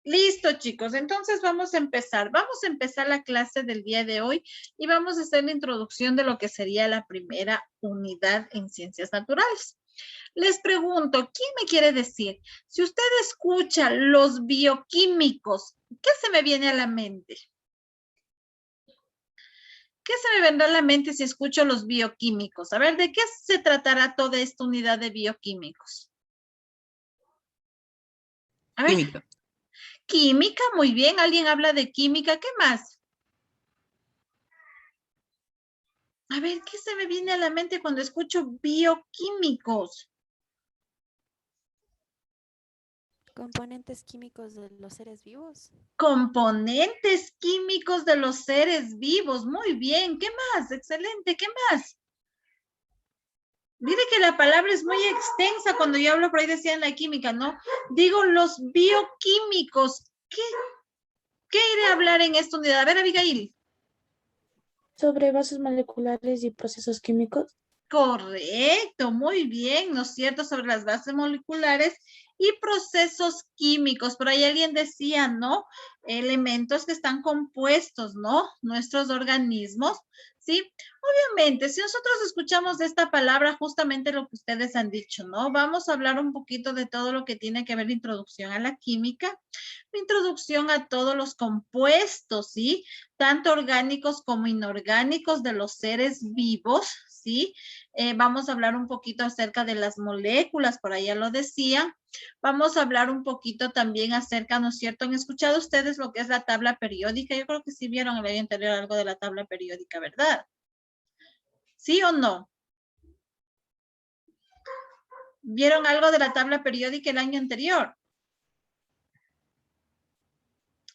Listo, chicos. Entonces vamos a empezar. Vamos a empezar la clase del día de hoy y vamos a hacer la introducción de lo que sería la primera unidad en ciencias naturales. Les pregunto, ¿quién me quiere decir? Si usted escucha los bioquímicos, ¿qué se me viene a la mente? ¿Qué se me vendrá a la mente si escucho los bioquímicos? A ver, ¿de qué se tratará toda esta unidad de bioquímicos? A ver, Química. química, muy bien. ¿Alguien habla de química? ¿Qué más? A ver, ¿qué se me viene a la mente cuando escucho bioquímicos? Componentes químicos de los seres vivos. Componentes químicos de los seres vivos. Muy bien. ¿Qué más? Excelente. ¿Qué más? Mire que la palabra es muy extensa cuando yo hablo por ahí decían la química, ¿no? Digo los bioquímicos. ¿Qué iré a hablar en esta unidad? A ver, Abigail. Sobre bases moleculares y procesos químicos. Correcto, muy bien, ¿no es cierto? Sobre las bases moleculares y procesos químicos. Por ahí alguien decía, ¿no? Elementos que están compuestos, ¿no? Nuestros organismos, ¿sí? Obviamente, si nosotros escuchamos de esta palabra, justamente lo que ustedes han dicho, ¿no? Vamos a hablar un poquito de todo lo que tiene que ver la introducción a la química, la introducción a todos los compuestos, ¿sí? Tanto orgánicos como inorgánicos de los seres vivos, ¿sí? Vamos a hablar un poquito acerca de las moléculas, por ahí ya lo decía. Vamos a hablar un poquito también acerca, ¿no es cierto? ¿Han escuchado ustedes lo que es la tabla periódica? Yo creo que sí vieron el año anterior algo de la tabla periódica, ¿verdad? ¿Sí o no? ¿Vieron algo de la tabla periódica el año anterior?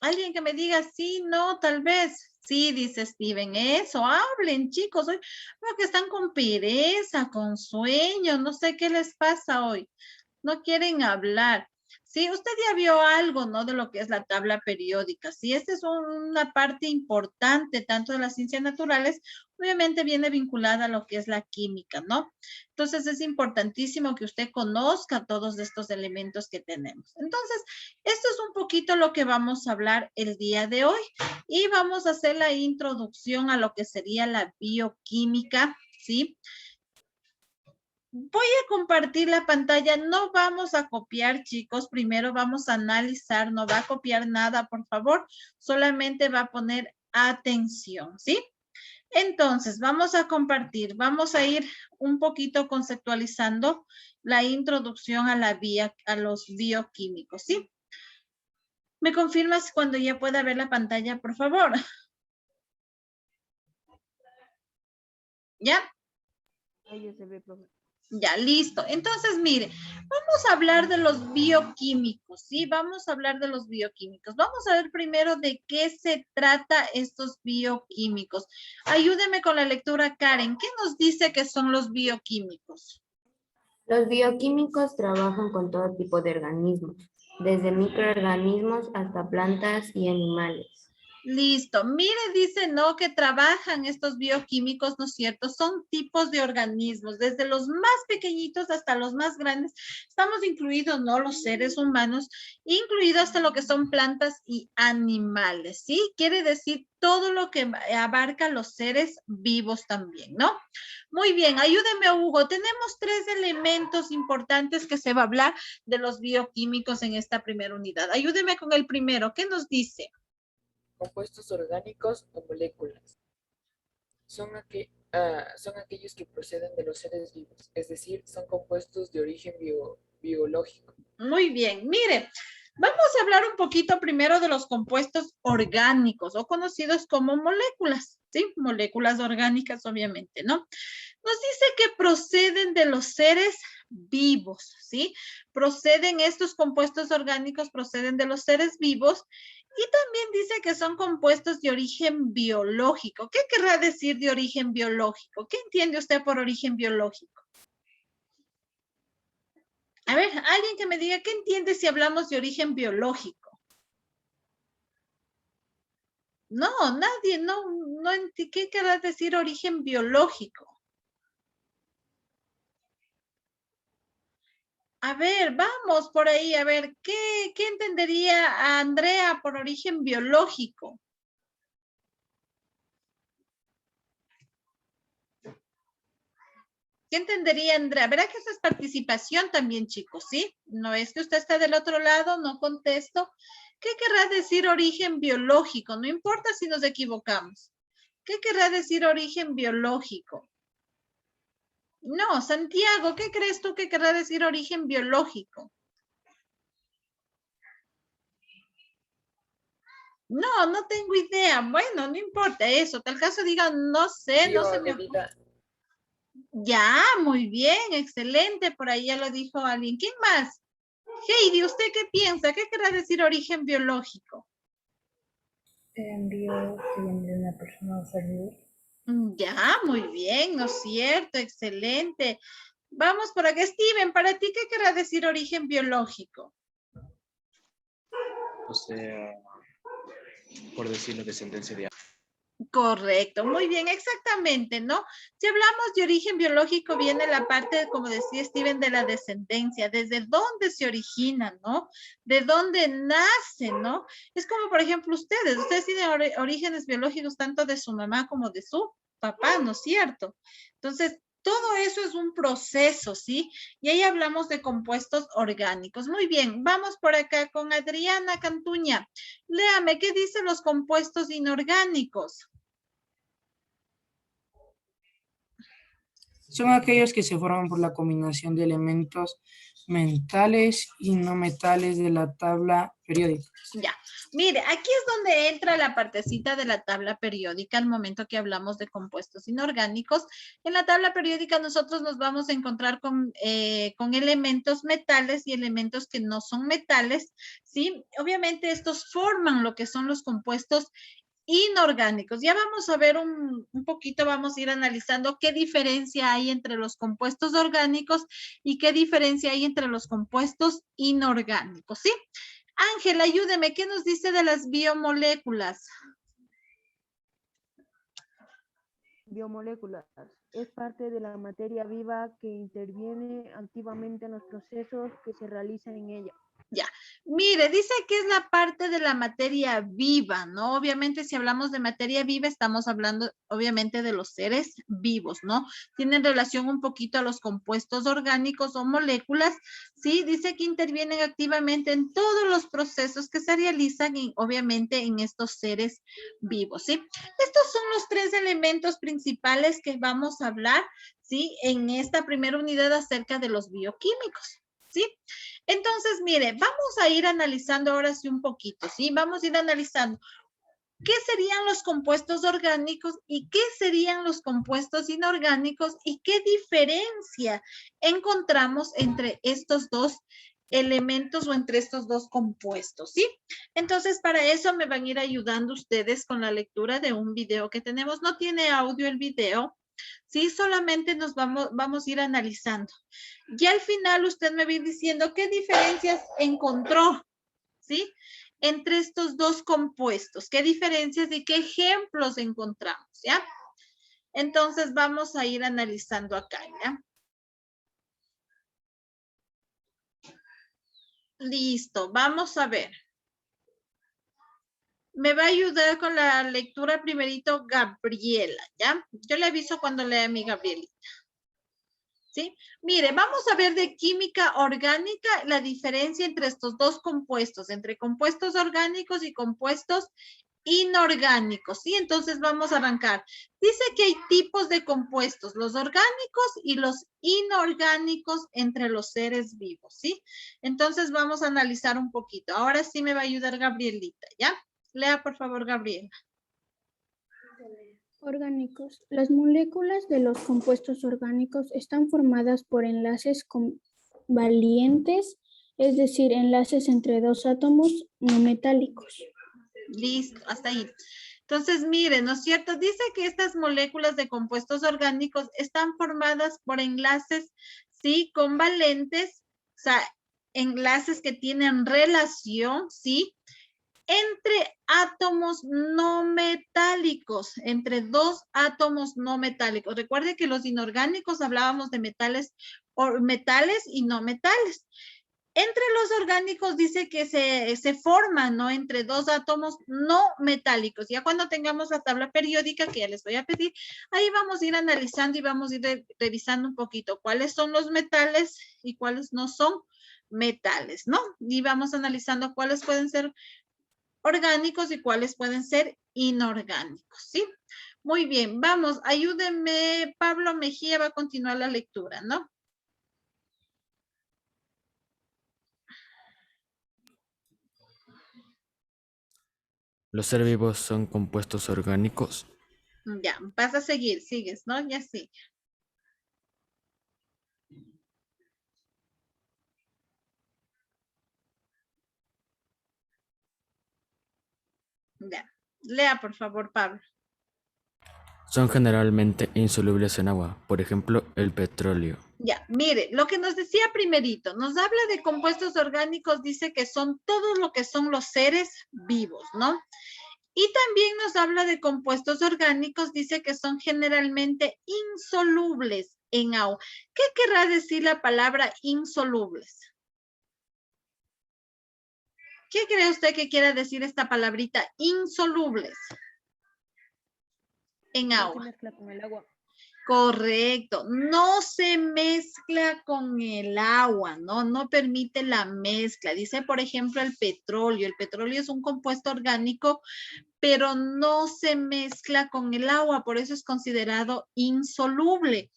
Alguien que me diga sí, no, tal vez. Sí, dice Steven, eso, hablen, chicos. Hoy veo que están con pereza, con sueño, no sé qué les pasa hoy. No quieren hablar. Sí, usted ya vio algo, ¿no? De lo que es la tabla periódica. Sí, esta es una parte importante tanto de las ciencias naturales, obviamente viene vinculada a lo que es la química, ¿no? Entonces es importantísimo que usted conozca todos estos elementos que tenemos. Entonces, esto es un poquito lo que vamos a hablar el día de hoy y vamos a hacer la introducción a lo que sería la bioquímica, ¿sí? Voy a compartir la pantalla, no vamos a copiar, chicos, primero vamos a analizar, no va a copiar nada, por favor, solamente va a poner atención, ¿sí? Entonces, vamos a compartir, vamos a ir un poquito conceptualizando la introducción a los bioquímicos, ¿sí? ¿Me confirmas cuando ya pueda ver la pantalla, por favor? ¿Ya? Ahí ya se ve, profe. Ya, listo. Entonces, mire, vamos a hablar de los bioquímicos, ¿sí? Vamos a hablar de los bioquímicos. Vamos a ver primero de qué se trata estos bioquímicos. Ayúdeme con la lectura, Karen. ¿Qué nos dice que son los bioquímicos? Los bioquímicos trabajan con todo tipo de organismos, desde microorganismos hasta plantas y animales. Listo. Mire, dice, ¿no? Que trabajan estos bioquímicos, ¿no es cierto? Son tipos de organismos, desde los más pequeñitos hasta los más grandes. Estamos incluidos, ¿no? Los seres humanos, incluido hasta lo que son plantas y animales, ¿sí? Quiere decir todo lo que abarca los seres vivos también, ¿no? Muy bien, ayúdeme, Hugo. Tenemos 3 elementos importantes que se va a hablar de los bioquímicos en esta primera unidad. Ayúdeme con el primero. ¿Qué nos dice? Compuestos orgánicos o moléculas. Son aquellos que proceden de los seres vivos, es decir, son compuestos de origen biológico. Muy bien, mire, vamos a hablar un poquito primero de los compuestos orgánicos o conocidos como moléculas, ¿sí? Moléculas orgánicas, obviamente, ¿no? Nos dice que proceden de los seres vivos, ¿sí? Proceden estos compuestos orgánicos, proceden de los seres vivos y también dice que son compuestos de origen biológico. ¿Qué querrá decir de origen biológico? ¿Qué entiende usted por origen biológico? A ver, alguien que me diga, ¿qué entiende si hablamos de origen biológico? No, nadie, no, ¿qué querrá decir origen biológico? A ver, vamos por ahí, a ver, ¿qué entendería Andrea por origen biológico? ¿Qué entendería Andrea? Verá que esa es participación también, chicos, ¿sí? No es que usted está del otro lado, no contesto. ¿Qué querrá decir origen biológico? No importa si nos equivocamos. ¿Qué querrá decir origen biológico? No, Santiago, ¿qué crees tú que querrá decir origen biológico? No, no tengo idea. Bueno, no importa eso. Tal caso diga, no sé, no se me de vida. Ya, muy bien, excelente. Por ahí ya lo dijo alguien. ¿Quién más? Heidi, ¿usted qué piensa? ¿Qué querrá decir origen biológico? Envío que viene de una persona a salud. Ya, muy bien, ¿no es cierto? Excelente. Vamos por acá. Steven, ¿para ti qué querrá decir origen biológico? O sea, por decirlo, descendencia de... Correcto, muy bien, exactamente, ¿no? Si hablamos de origen biológico, viene la parte, como decía Steven, de la descendencia, desde dónde se origina, ¿no? De dónde nace, ¿no? Es como, por ejemplo, ustedes tienen orígenes biológicos tanto de su mamá como de su papá, ¿no es cierto? Entonces, todo eso es un proceso, ¿sí? Y ahí hablamos de compuestos orgánicos. Muy bien, vamos por acá con Adriana Cantuña. Léame, ¿qué dicen los compuestos inorgánicos? Son aquellos que se forman por la combinación de elementos metales y no metales de la tabla periódica. Ya, mire, aquí es donde entra la partecita de la tabla periódica al momento que hablamos de compuestos inorgánicos. En la tabla periódica nosotros nos vamos a encontrar con elementos metales y elementos que no son metales, ¿sí? Obviamente estos forman lo que son los compuestos inorgánicos. Ya vamos a ver un poquito, vamos a ir analizando qué diferencia hay entre los compuestos orgánicos y qué diferencia hay entre los compuestos inorgánicos, ¿sí? Ángel, ayúdeme, ¿qué nos dice de las biomoléculas? Biomoléculas es parte de la materia viva que interviene activamente en los procesos que se realizan en ella. Ya, mire, dice que es la parte de la materia viva, ¿no? Obviamente, si hablamos de materia viva, estamos hablando, obviamente, de los seres vivos, ¿no? Tienen relación un poquito a los compuestos orgánicos o moléculas, ¿sí? Dice que intervienen activamente en todos los procesos que se realizan, obviamente, en estos seres vivos, ¿sí? Estos son los 3 elementos principales que vamos a hablar, ¿sí? En esta primera unidad acerca de los bioquímicos, ¿sí? Entonces, mire, vamos a ir analizando ahora sí un poquito, ¿sí? Vamos a ir analizando qué serían los compuestos orgánicos y qué serían los compuestos inorgánicos y qué diferencia encontramos entre estos dos elementos o entre estos dos compuestos, ¿sí? Entonces, para eso me van a ir ayudando ustedes con la lectura de un video que tenemos. No tiene audio el video, ¿sí? Solamente nos vamos a ir analizando. Y al final usted me va a ir diciendo qué diferencias encontró, ¿sí? Entre estos dos compuestos, qué diferencias y qué ejemplos encontramos, ¿ya? Entonces vamos a ir analizando acá, ¿ya? Listo, vamos a ver. Me va a ayudar con la lectura primerito Gabriela, ¿ya? Yo le aviso cuando lea a mi Gabrielita. ¿Sí? Mire, vamos a ver de química orgánica la diferencia entre estos dos compuestos, entre compuestos orgánicos y compuestos inorgánicos, ¿sí? Entonces vamos a arrancar. Dice que hay tipos de compuestos, los orgánicos y los inorgánicos entre los seres vivos, ¿sí? Entonces vamos a analizar un poquito. Ahora sí me va a ayudar Gabrielita, ¿ya? Lea, por favor, Gabriela. Orgánicos. Las moléculas de los compuestos orgánicos están formadas por enlaces covalentes, es decir, enlaces entre dos átomos no metálicos. Listo, hasta ahí. Entonces, miren, ¿no es cierto? Dice que estas moléculas de compuestos orgánicos están formadas por enlaces, ¿sí? Convalentes, o sea, enlaces que tienen relación, ¿sí? Entre átomos no metálicos, entre dos átomos no metálicos. Recuerde que los inorgánicos hablábamos de metales metales y no metales. Entre los orgánicos dice que se forman, ¿no? Entre dos átomos no metálicos. Ya cuando tengamos la tabla periódica, que ya les voy a pedir, ahí vamos a ir analizando y vamos a ir revisando un poquito cuáles son los metales y cuáles no son metales, ¿no? Y vamos analizando cuáles pueden ser orgánicos y cuáles pueden ser inorgánicos, ¿sí? Muy bien, vamos, ayúdenme, Pablo Mejía va a continuar la lectura, ¿no? ¿Los seres vivos son compuestos orgánicos? Ya, vas a seguir, sigues, ¿no? Ya sí. Ya, lea por favor, Pablo. Son generalmente insolubles en agua, por ejemplo, el petróleo. Ya, mire, lo que nos decía primerito, nos habla de compuestos orgánicos, dice que son todo lo que son los seres vivos, ¿no? Y también nos habla de compuestos orgánicos, dice que son generalmente insolubles en agua. ¿Qué querrá decir la palabra insolubles? ¿Qué cree usted que quiere decir esta palabrita insolubles en agua? No se mezcla con el agua. Correcto, no se mezcla con el agua, ¿no? No permite la mezcla. Dice, por ejemplo, el petróleo. El petróleo es un compuesto orgánico, pero no se mezcla con el agua, por eso es considerado insoluble.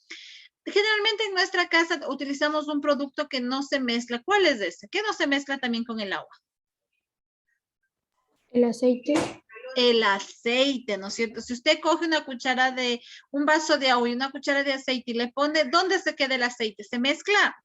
Generalmente en nuestra casa utilizamos un producto que no se mezcla. ¿Cuál es ese? ¿Qué no se mezcla también con el agua? El aceite. El aceite, ¿no es cierto? Si usted coge una cuchara de, un vaso de agua y una cuchara de aceite y le pone, ¿dónde se queda el aceite? ¿Se mezcla?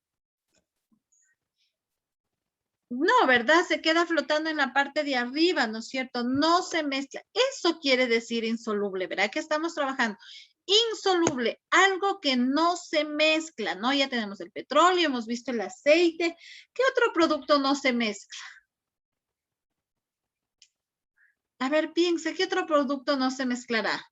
No, ¿verdad? Se queda flotando en la parte de arriba, ¿no es cierto? No se mezcla. Eso quiere decir insoluble, ¿verdad? Que estamos trabajando. Insoluble, algo que no se mezcla, ¿no? Ya tenemos el petróleo, hemos visto el aceite. ¿Qué otro producto no se mezcla? A ver, piensa, ¿qué otro producto no se mezclará?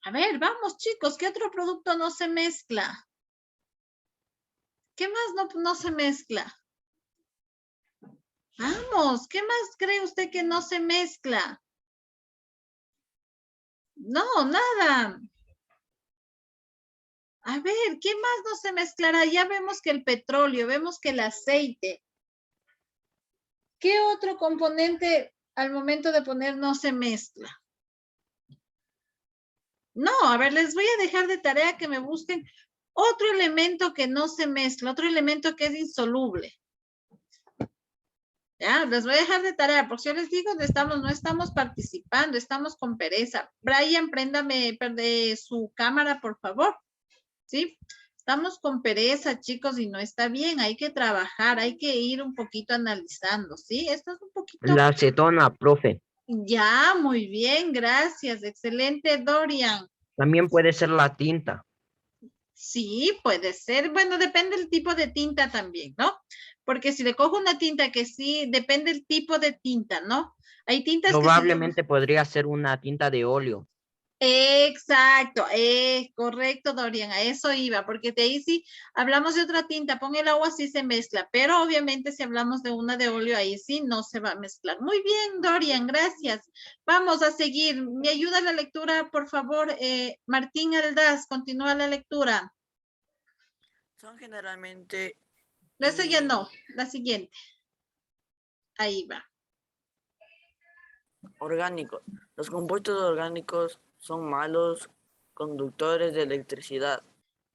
A ver, vamos chicos, ¿qué otro producto no se mezcla? ¿Qué más no se mezcla? Vamos, ¿qué más cree usted que no se mezcla? No, nada. A ver, ¿qué más no se mezclará? Ya vemos que el petróleo, vemos que el aceite. ¿Qué otro componente al momento de poner no se mezcla? No, a ver, les voy a dejar de tarea que me busquen otro elemento que no se mezcla, otro elemento que es insoluble. Ya, les voy a dejar de tarea, porque yo les digo, no estamos participando, estamos con pereza. Brian, préndame su cámara, por favor. ¿Sí? Estamos con pereza, chicos, y no está bien. Hay que trabajar, hay que ir un poquito analizando, ¿sí? Esto es un poquito... La acetona, profe. Ya, muy bien, gracias. Excelente, Dorian. También puede ser la tinta. Sí, puede ser. Bueno, depende del tipo de tinta también, ¿no? Porque si le cojo una tinta que sí, depende del tipo de tinta, ¿no? Hay tintas Probablemente podría ser una tinta de óleo. Exacto, correcto, Dorian, a eso iba, porque de ahí sí hablamos de otra tinta, pon el agua, sí se mezcla, pero obviamente si hablamos de una de óleo, ahí sí no se va a mezclar. Muy bien, Dorian, gracias. Vamos a seguir. ¿Me ayuda la lectura, por favor? Martín Aldaz, continúa la lectura. Son generalmente... Eso ya no, la siguiente. Ahí va. Orgánicos. Los compuestos orgánicos son malos conductores de electricidad.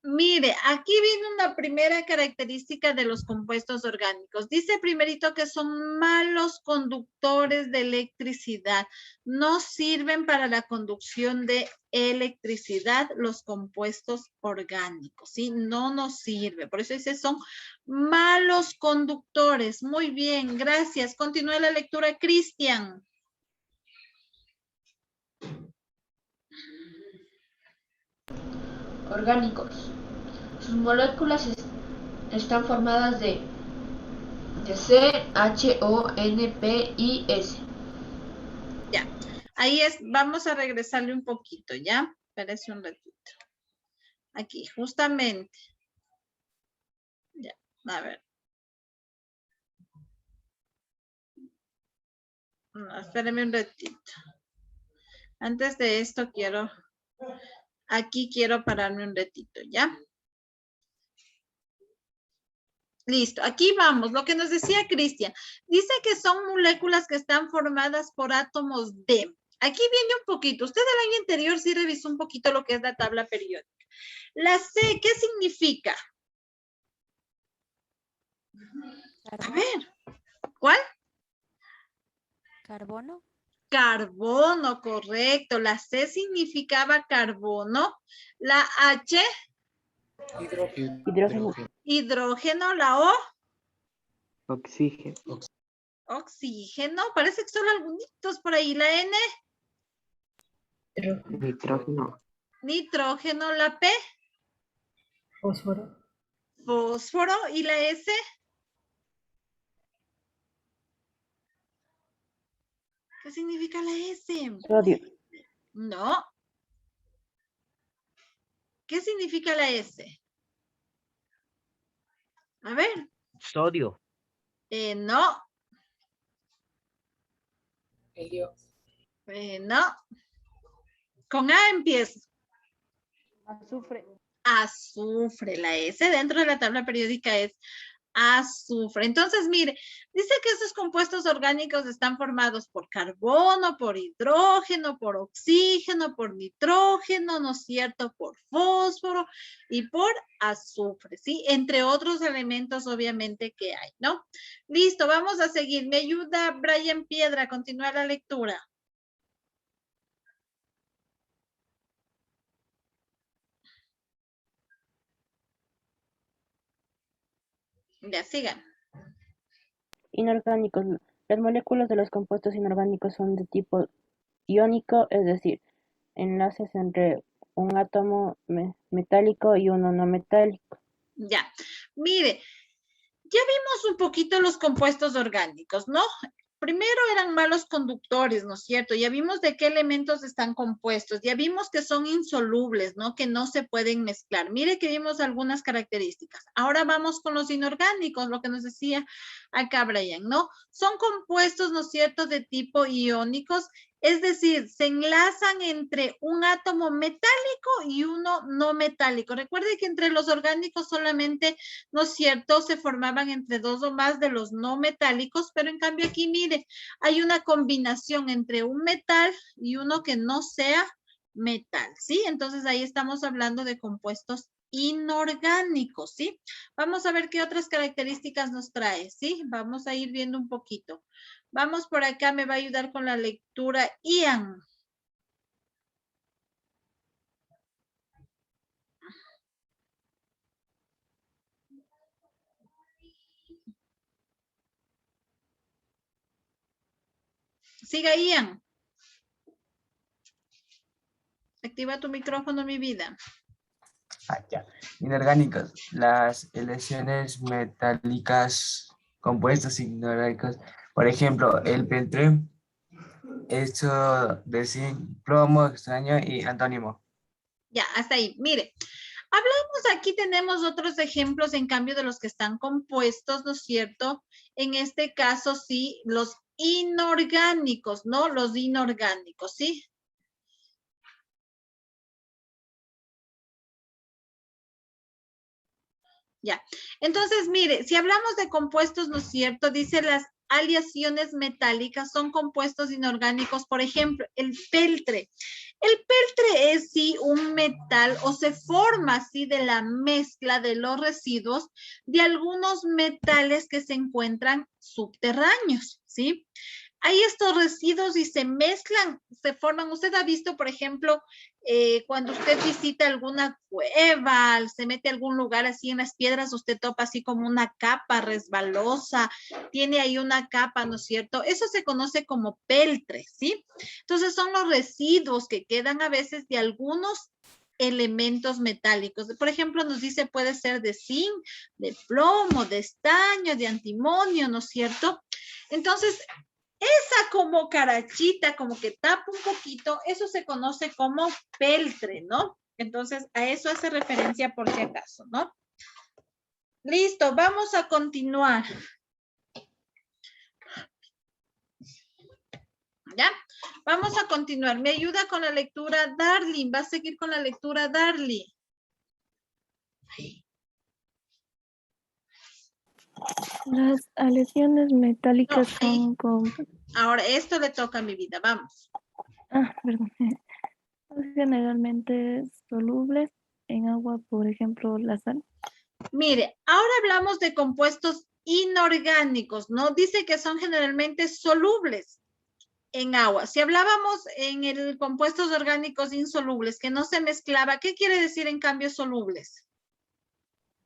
Mire, aquí viene una primera característica de los compuestos orgánicos. Dice primerito que son malos conductores de electricidad. No sirven para la conducción de electricidad los compuestos orgánicos, ¿sí? No nos sirve. Por eso dice son malos conductores. Muy bien, gracias. Continúe la lectura, Cristian. Orgánicos. Sus moléculas están formadas de C, H, O, N, P y S. Ya, ahí es, vamos a regresarle un poquito, ¿ya? Espérese un ratito. Aquí, justamente. Ya, a ver. No, espérame un ratito. Antes de esto aquí quiero pararme un ratito, ¿ya? Listo, aquí vamos, lo que nos decía Cristian. Dice que son moléculas que están formadas por átomos de. Aquí viene un poquito. Usted el año anterior sí revisó un poquito lo que es la tabla periódica. La C, ¿qué significa? A ver, ¿cuál? Carbono. Carbono, correcto. La C significaba carbono. La H. Hidrógeno. Hidrógeno. La O. Oxígeno. Oxígeno. Parece que solo algunos por ahí. La N. Nitrógeno. Nitrógeno. La P. Fósforo. Fósforo. Y la S. ¿Qué significa la S? Sodio. No. ¿Qué significa la S? A ver. Sodio. No. Helio. No. Con A empieza. Azufre. Azufre. La S dentro de la tabla periódica es azufre. Entonces, mire, dice que esos compuestos orgánicos están formados por carbono, por hidrógeno, por oxígeno, por nitrógeno, ¿no es cierto? Por fósforo y por azufre, ¿sí? Entre otros elementos, obviamente, que hay, ¿no? Listo, vamos a seguir. Me ayuda Brian Piedra a continuar la lectura. Ya, sigan. Inorgánicos. Las moléculas de los compuestos inorgánicos son de tipo iónico, es decir, enlaces entre un átomo metálico y uno no metálico. Ya, mire, ya vimos un poquito los compuestos orgánicos, ¿no? Primero eran malos conductores, ¿no es cierto? Ya vimos de qué elementos están compuestos, ya vimos que son insolubles, ¿no? Que no se pueden mezclar. Mire que vimos algunas características. Ahora vamos con los inorgánicos, lo que nos decía acá Brian, ¿no? Son compuestos, ¿no es cierto?, de tipo iónicos, es decir, se enlazan entre un átomo metálico y uno no metálico. Recuerde que entre los orgánicos solamente, ¿no es cierto?, se formaban entre dos o más de los no metálicos, pero en cambio aquí, mire, hay una combinación entre un metal y uno que no sea metal, ¿sí? Entonces ahí estamos hablando de compuestos inorgánicos, ¿sí? Vamos a ver qué otras características nos trae, ¿sí? Vamos a ir viendo un poquito. Vamos por acá, me va a ayudar con la lectura Ian. Siga, Ian. Activa tu micrófono, mi vida. Ya. Inorgánicos. Las aleaciones metálicas, compuestos inorgánicos. Por ejemplo, el peltre, hecho de zinc, plomo, extraño y antónimo. Ya, hasta ahí. Mire, hablamos aquí, tenemos otros ejemplos en cambio de los que están compuestos, ¿no es cierto? En este caso, sí, los inorgánicos, ¿no? Los inorgánicos, ¿sí? Ya. Entonces, mire, si hablamos de compuestos, ¿no es cierto? Dice las aleaciones metálicas son compuestos inorgánicos, por ejemplo, el peltre. El peltre es sí un metal o se forma así de la mezcla de los residuos de algunos metales que se encuentran subterráneos, ¿sí? Hay estos residuos y se mezclan, se forman. Usted ha visto, por ejemplo, cuando usted visita alguna cueva, se mete a algún lugar así en las piedras, usted topa así como una capa resbalosa, tiene ahí una capa, ¿no es cierto? Eso se conoce como peltre, ¿sí? Entonces son los residuos que quedan a veces de algunos elementos metálicos. Por ejemplo, nos dice puede ser de zinc, de plomo, de estaño, de antimonio, ¿no es cierto? Entonces, esa como carachita, como que tapa un poquito, eso se conoce como peltre, ¿no? Entonces, a eso hace referencia por si acaso, ¿no? Listo, vamos a continuar. ¿Ya? Vamos a continuar. Me ayuda con la lectura Darling. Va a seguir con la lectura Darling. Las aleaciones metálicas No, son ahora, esto le toca a mi vida. Vamos. perdón. Son generalmente solubles en agua, por ejemplo, la sal. Mire, ahora hablamos de compuestos inorgánicos, ¿no? Dice que son generalmente solubles en agua. Si hablábamos en el compuestos orgánicos insolubles, que no se mezclaba, ¿qué quiere decir en cambio solubles?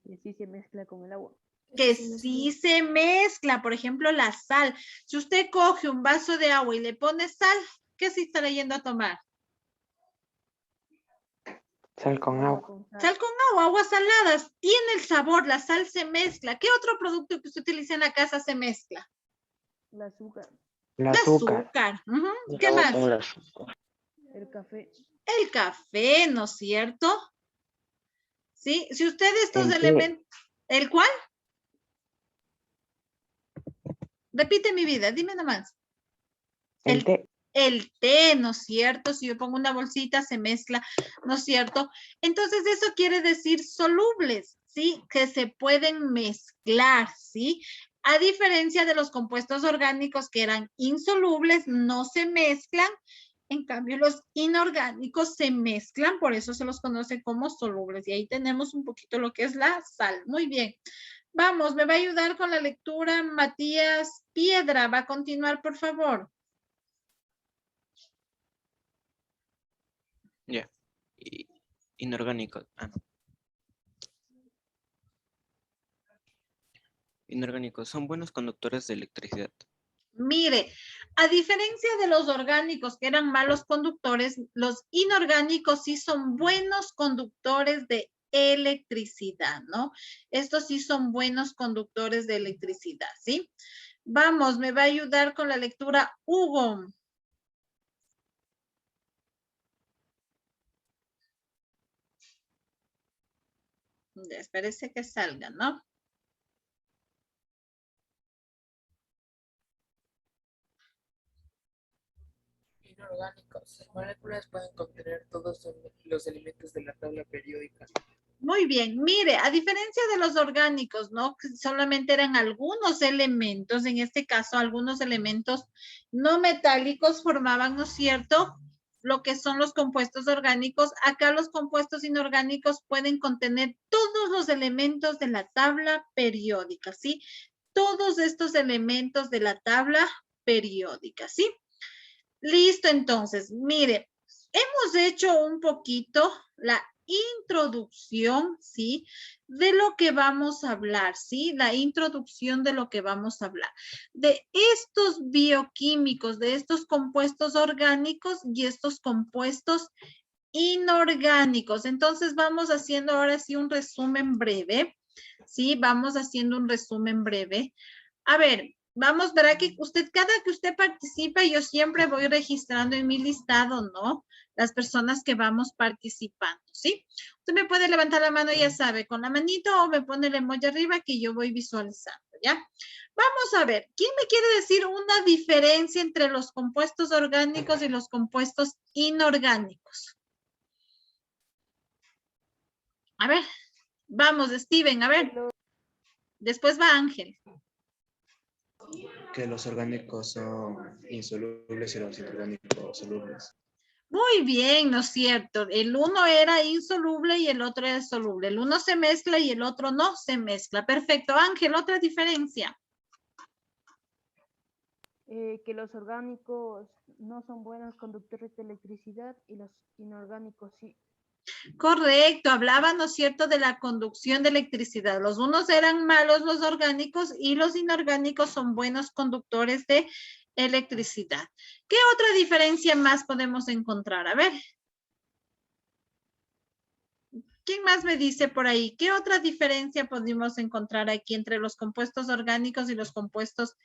Y así se mezcla con el agua. Que sí se mezcla, por ejemplo, la sal. Si usted coge un vaso de agua y le pone sal, ¿qué se estará yendo a tomar? Sal con agua. Sal con agua, aguas saladas. Tiene el sabor, la sal se mezcla. ¿Qué otro producto que usted utiliza en la casa se mezcla? El azúcar. El azúcar. Azúcar. ¿Qué más? El azúcar. El café. El café, ¿no es cierto? ¿Sí? Si usted estos El té. elementos... ¿El cuál? Repite mi vida, dime nomás. El té. El té, ¿no es cierto? Si yo pongo una bolsita, se mezcla, ¿no es cierto? Entonces, eso quiere decir solubles, ¿sí? Que se pueden mezclar, ¿sí? A diferencia de los compuestos orgánicos que eran insolubles, no se mezclan. En cambio, los inorgánicos se mezclan, por eso se los conoce como solubles. Y ahí tenemos un poquito lo que es la sal. Muy bien. Vamos, me va a ayudar con la lectura Matías Piedra. Va a continuar, por favor. Ya. Inorgánicos. No. Inorgánicos son buenos conductores de electricidad. Mire, a diferencia de los orgánicos que eran malos conductores, los inorgánicos sí son buenos conductores de electricidad, ¿no? Estos sí son buenos conductores de electricidad, ¿sí? Vamos, me va a ayudar con la lectura Hugo. Ya, espérese que salga, ¿no? Inorgánicos. Las moléculas pueden contener todos los elementos de la tabla periódica. Muy bien, mire, a diferencia de los orgánicos, ¿no? Que solamente eran algunos elementos, en este caso algunos elementos no metálicos formaban, ¿no es cierto?, lo que son los compuestos orgánicos. Acá los compuestos inorgánicos pueden contener todos los elementos de la tabla periódica, ¿sí? Todos estos elementos de la tabla periódica, ¿sí? Listo, entonces, mire, hemos hecho un poquito la introducción, ¿sí? De lo que vamos a hablar, ¿sí? La introducción de lo que vamos a hablar. De estos bioquímicos, de estos compuestos orgánicos y estos compuestos inorgánicos. Entonces, vamos haciendo ahora sí un resumen breve, ¿sí? Vamos haciendo un resumen breve. A ver, vamos, verá que usted, cada que usted participa, yo siempre voy registrando en mi listado, ¿no? Las personas que vamos participando, ¿sí? Usted me puede levantar la mano, ya sabe, con la manito o me pone el emoji arriba que yo voy visualizando, ¿ya? Vamos a ver, ¿quién me quiere decir una diferencia entre los compuestos orgánicos y los compuestos inorgánicos? A ver, vamos, Steven, a ver. Después va Ángel. Que los orgánicos son insolubles y los inorgánicos solubles. Muy bien, ¿no es cierto? El uno era insoluble y el otro era soluble. El uno se mezcla y el otro no se mezcla. Perfecto. Ángel, otra diferencia. Que los orgánicos no son buenos conductores de electricidad y los inorgánicos sí. Correcto, hablaba, ¿no es cierto?, de la conducción de electricidad. Los unos eran malos, los orgánicos, y los inorgánicos son buenos conductores de electricidad. ¿Qué otra diferencia más podemos encontrar? A ver. ¿Quién más me dice por ahí? ¿Qué otra diferencia podemos encontrar aquí entre los compuestos orgánicos y los compuestos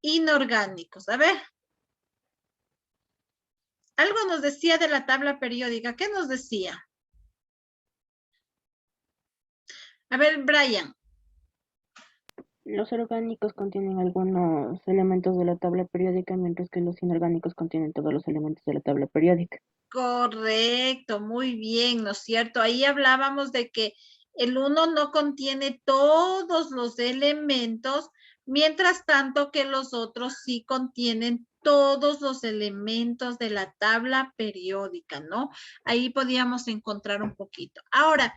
inorgánicos? A ver. Algo nos decía de la tabla periódica. ¿Qué nos decía? A ver, Brian. Los orgánicos contienen algunos elementos de la tabla periódica, mientras que los inorgánicos contienen todos los elementos de la tabla periódica. Correcto, muy bien, ¿no es cierto? Ahí hablábamos de que el 1 no contiene todos los elementos, mientras tanto que los otros sí contienen todos los elementos de la tabla periódica, ¿no? Ahí podíamos encontrar un poquito. Ahora,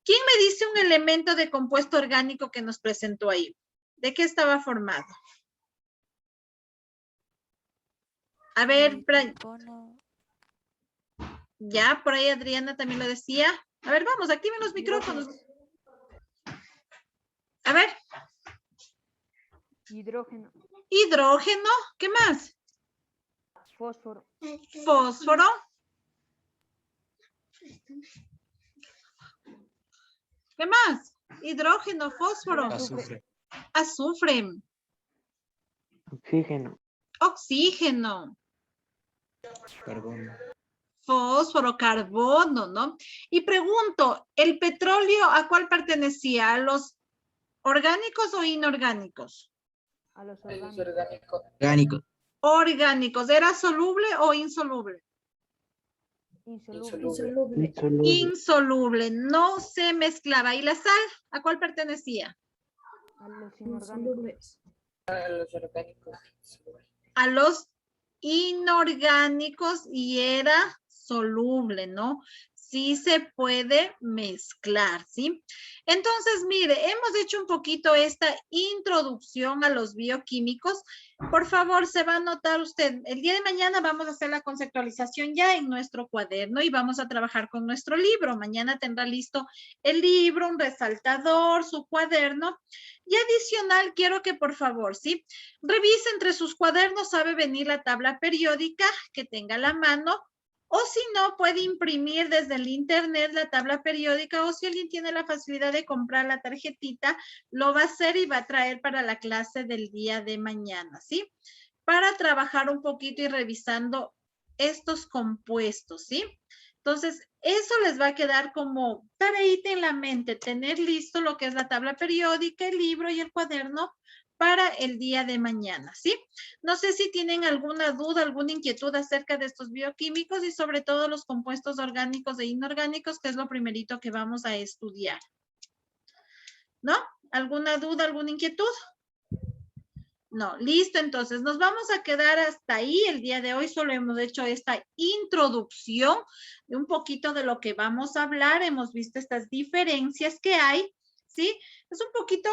¿quién me dice un elemento de compuesto orgánico que nos presentó ahí? ¿De qué estaba formado? A ver, Brian. Ya, por ahí Adriana también lo decía. A ver, vamos, activen los micrófonos. A ver. Hidrógeno. Hidrógeno, ¿qué más? Fósforo. Fósforo. ¿Qué más? Hidrógeno, fósforo. Azufre. Azufre. Oxígeno. Oxígeno. Carbono. Fósforo, carbono, ¿no? Y pregunto, ¿el petróleo a cuál pertenecía? ¿A los orgánicos o inorgánicos? A los orgánicos. Orgánico. Orgánicos. ¿Era soluble o insoluble? Insoluble. Insoluble. No se mezclaba. ¿Y la sal a cuál pertenecía? A los inorgánicos. A los orgánicos. A los inorgánicos y era soluble, ¿no? Sí se puede mezclar, ¿sí? Entonces, mire, hemos hecho un poquito esta introducción a los bioquímicos. Por favor, se va a anotar usted. El día de mañana vamos a hacer la conceptualización ya en nuestro cuaderno y vamos a trabajar con nuestro libro. Mañana tendrá listo el libro, un resaltador, su cuaderno. Y adicional, quiero que por favor, ¿sí? Revise entre sus cuadernos, sabe venir la tabla periódica que tenga a la mano. O si no, puede imprimir desde el internet la tabla periódica o si alguien tiene la facilidad de comprar la tarjetita, lo va a hacer y va a traer para la clase del día de mañana, ¿sí? Para trabajar un poquito y revisando estos compuestos, ¿sí? Entonces, eso les va a quedar como tareita en la mente, tener listo lo que es la tabla periódica, el libro y el cuaderno para el día de mañana, ¿sí? No sé si tienen alguna duda, alguna inquietud acerca de estos bioquímicos y sobre todo los compuestos orgánicos e inorgánicos, que es lo primerito que vamos a estudiar. ¿No? ¿Alguna duda, alguna inquietud? No, listo, entonces nos vamos a quedar hasta ahí. El día de hoy solo hemos hecho esta introducción de un poquito de lo que vamos a hablar. Hemos visto estas diferencias que hay. ¿Sí? Es un poquito,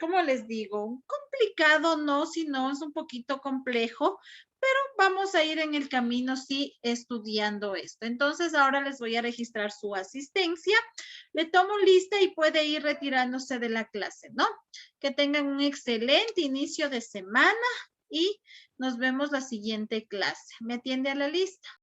¿cómo les digo? Complicado, no, sino es un poquito complejo, pero vamos a ir en el camino, sí, estudiando esto. Entonces, ahora les voy a registrar su asistencia. Le tomo lista y puede ir retirándose de la clase, ¿no? Que tengan un excelente inicio de semana y nos vemos la siguiente clase. ¿Me atiende a la lista?